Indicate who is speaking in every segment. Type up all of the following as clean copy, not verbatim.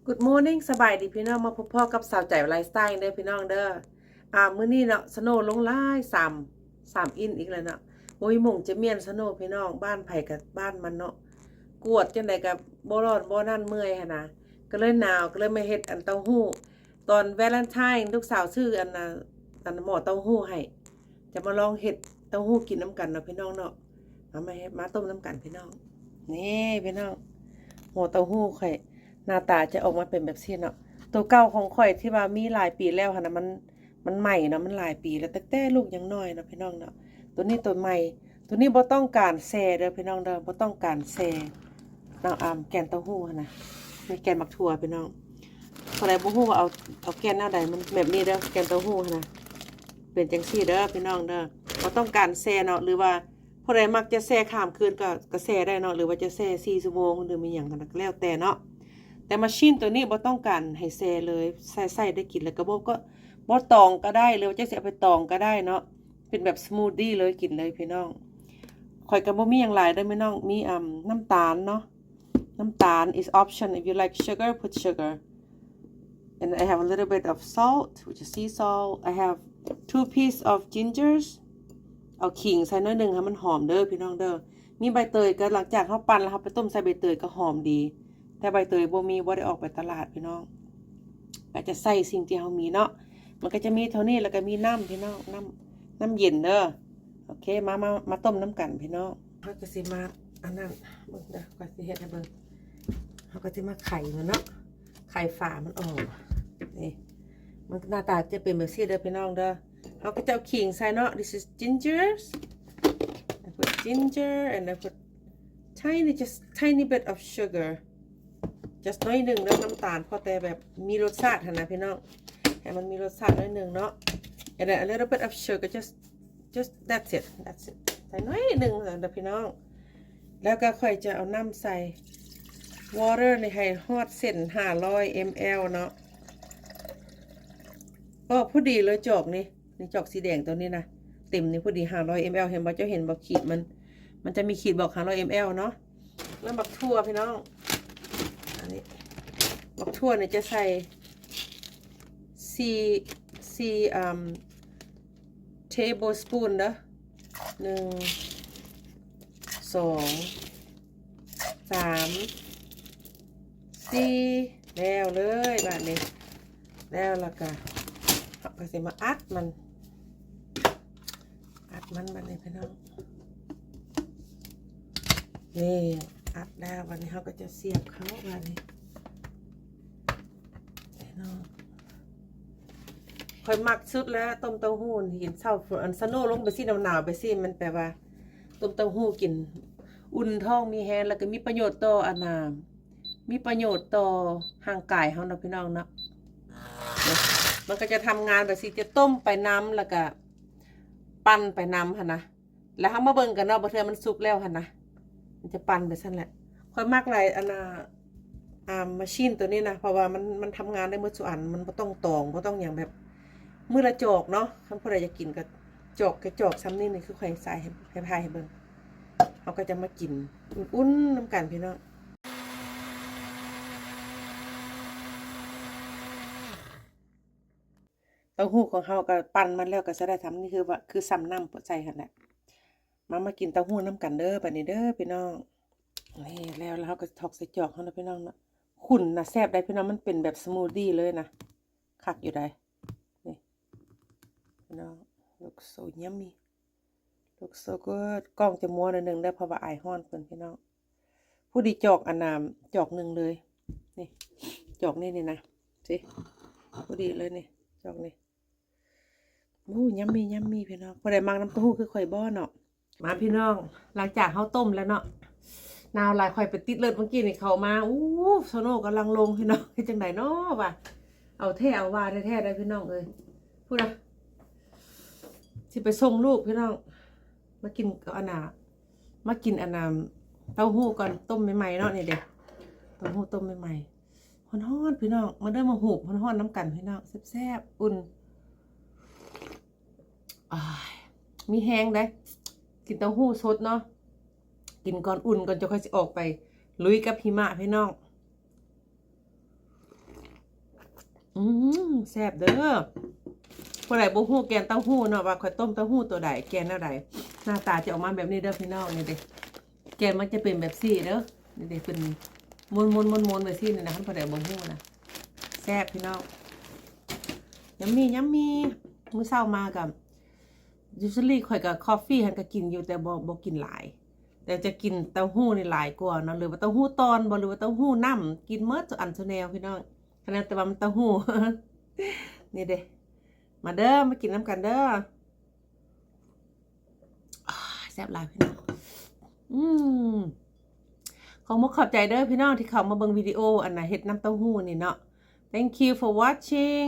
Speaker 1: Good morning สบายดีพี่น้องมาพบพ่อกับสาวใจไลฟ์สไตล์เด้อพี่น้องเด้อมื้อนี้เนาะสโนลงหลายสามอินอีกแล้วเนาะโอ้ยหม่งจะเมียนสโนพี่น้องบ้านไผกับบ้านมันเนาะกวดจังได๋ก็บ่ร้อนบ่นั่นเมื่อยหั่นน่ะก็เลยหนาวก็เลยมาเฮ็ดอันเต้าหู้ตอนวาเลนไทน์ลูกสาวซื้ออันน่ะหม้อเต้าหู้ให้จะมาลองเฮ็ดเต้าหู้กินน้ำกันเนาะพี่น้องเนาะมาเฮ็ดมาต้มน้ำกันพี่น้องนี่พี่น้องหม้อเต้าหู้ไข่หน้าตาจะออกมาเป็นแบบนี้เนาะตัวเก่าของข่อยที่ว่ามีหลายปีแล้วค่ะนะมันใหม่เนาะมันหลายปีแล้วแต่ลูกยังน้อยเนาะพี่น้องเนาะตัวนี้ตัวใหม่ตัวนี้บ่ต้องการแซ่เด้อพี่น้องเด้อบ่ต้องการแซ่น้องแกนเต้าหู้นะมีแกนมักถั่วพี่น้องคนใดบ่ฮู้ว่าเอาแกนหน้าใดมันแบบนี้เด้อแกนเต้าหู้นะเป็นจังซี่เด้อพี่น้องเด้อบ่ต้องการแซ่เนาะหรือว่าผู้ใดมักจะแซ่ข้ามคืนก็แซ่ได้เนาะหรือว่าจะแซ่4ชั่วโมงหรือมีหยังก็แล้วแต่เนาะแต่มาชินตัวนี้บ่ต้องการให้แซ่เลยใส่ได้กินแล้วก็บ่ตองก็ได้หรือว่าจะสิเอาไปตองก็ได้เนาะเป็นแบบสมูทตี้เลยกินเลยพี่น้องข่อยก็บ่มีหยังหลายเด้อพี่น้องมีน้ำตาลเนาะน้ำตาล is option if you like sugar put sugar and I have a little bit of salt which is sea salt I have 2 pieces of gingers เอาขิงใส่น้อยนึงให้มันหอมเด้อพี่น้องเด้อมีใบเตยก็หลังจากเฮาปั่นแล้วเฮาไปต้มใส่ใบเตยก็หอมดีแต่ใบเตยบ่มีบ่ได้ออกไปตลาดพี่น้องก็จะใส่สิ่งที่เฮามีเนาะมันก็จะมีเท่านี้แล้วก็มีน้ำพี่น้องน้ำเย็นเด้อโอเคมาต้มน้ำกันพี่น้องเฮาก็สิมาอันนั้นเบิ่งเด้อก็สิเฮ็ดให้เบิ่งเฮาก็สิมาไข่มันเนาะไข่ฝามันออกนี่มันหน้าตาจะเป็นแบบนี้เด้อพี่น้องเด้อเฮาก็จะเอาขิงใส่เนาะ this is ginger I put ginger and I put just tiny bit of sugar just น้อยหนึ่งแล้วน้ำตาลพอแต่แบบมีรสชาตินะพี่น้องให้มันมีรสชาติน้อยหนึ่งเนาะ and then a little bit of sugar just that's it ใส่น้อยหนึ่งนะพี่น้องแล้วก็ค่อยจะเอาน้ำใส่ water ในให้ฮอตเส้น500 ml เนาะก็พอดีเลยจอกนี่จอกสีแดงตัวนี้นะเต็มนี่พอดี500 ml เห็นบ่เจ้าเห็นบ่ขีดมันจะมีขีดบอก500 ml เนาะแล้วบักทั่วพี่น้องอันนี้บักทั่วเนี่ยจะใส่4 tablespoon นะ1 2 3 4แล้วเลยแบบนี้แล้วก็เอาสิมาอัดมันแบบนี้พี่น้องนี่อัดแล้ววันนี้เขาก็จะเสียบเขาแบบนี้ค่อยมักสุดแล้วต้มเต้าหู้กินเช้าอันสโน่ลงไปสิหนาวๆไปสิมันแปลว่าต้มเต้าหู้กินอุ่นท้องมีแฮงแล้วก็มีประโยชน์ต่อมีประโยชน์ต่อร่างกายเฮาเนาะพี่น้องเนาะมันก็จะทำงานแบบสิจะต้มไปน้ำแล้วก็ปั่นไปน้ำหั่นนะแล้วเฮามาเบิ่งกันเนาะบ่เทื่อมันสุกแล้วหั่นนะมันจะปั่นไปซั่นแหละค่อยมักหลายมาชินตัวนี้นะเพราะว่ามันทำงานได้หมดทุกอันมันบ่ต้องตองบ่ต้องอย่างแบบมื้อละจอกเนาะคันผู้ใดจะกินก็จอกซ้ำนี่คือค่อยใส่ให้พายให้เบิ่งเขาก็จะมากินอุ่นๆน้ำกันพี่น้องเต้าหู้ของเขาก็ปั่นมันแล้วก็จะได้ทำนี่คือว่าคือซ้ำน้ำใส่กันแหละมากินเต้าหู้น้ำกันเด้อบัดนี้เด้อพี่น้องนี่แล้วเขาก็ถอกใส่จอกเขานะพี่น้องเนาะขุ่นนะแซ่บได้พี่น้องมันเป็นแบบสมูทตี้เลยนะคักอยู่ได้นี่พี่น้อง look so yummy look so good กล้องจะมัวหนึ่งได้เพราะว่าไอฮ้อนเพิ่นพี่น้องผู้ดีจอกจอกหนึ่งเลยนี่จอกนี่นะสิผู้ดีเลยนี่จอกนี่โอ้ยัมมี่พี่น้องผู้ใดมักน้ำเต้าหู้คือข่อยบ่เนาะมาพี่น้องหลังจากเขาต้มแล้วเนาะนาวลายข่อยไปติดเลือดเมื่อกี้นี่เขามาโซโน่กำลังลงพี่น้องคือจังไดเนาะว่ะเอาแท้เอาว่าแท้ได้พี่น้องเอ้ยพูดนะสิไปส่งลูกพี่น้องมากินเต้าหู้ก่อนต้มใหม่ๆเนาะนี่เด็กเต้าหู้ต้มใหม่ๆฮ้อนๆพี่น้องมาเด้อมาหูบฮ้อนๆน้ำกันพี่น้องแซ่บๆอุ่นมีแห้งได้กินเต้าหู้สดเนาะกินก่อนอุ่นก่อนจะค่อยสิออกไปลุยกับหิมะพี่น้อง แซ่บเด้อผู้ใดบ่ฮู้แกงเต้าหู้เนาะว่าข้อยต้มเต้าหู้ตัวใดแกงแนวใดหน้าตาจะออกมาแบบนี้เด้อพี่น้องนี่เด้แกงมันจะเป็นแบบซี่เด้อนี่เด้เป็นมนๆแบบซี่นี่นะคันผู้ใดบ่ฮู้นะแซ่บพี่น้องยัมมี่มื้อเช้ามากับusuallyข่อยกับคอฟฟี่หันก็กินอยู่แต่บ่กินหลายแต่จะกินเต้าหู้นี่หลายกว่าเนาะหรือว่าเต้าหู้ตอนบ่หรือว่าเต้าหู้น้ำกินเมิดอันซุแนวพี่น้องขนาดแต่ว่ามันเต้าหู้ นี่เด้มาเด้อมากินน้ำกันเด้อแซ่บหลายพี่น้องขอบใจเด้อพี่น้องที่เข้ามาเบิ่งวิดีโออันน่ะเฮ็ดน้ำเต้าหู้นี่เนาะ thank you for watching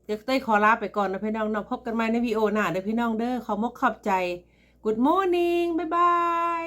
Speaker 1: จะได้ขอลาไปก่อนนะพี่น้องเนาะพบกันใหม่ในวิดีโอหน้าเด้อพี่น้องเด้อขอบใจ good morning บ๊ายบาย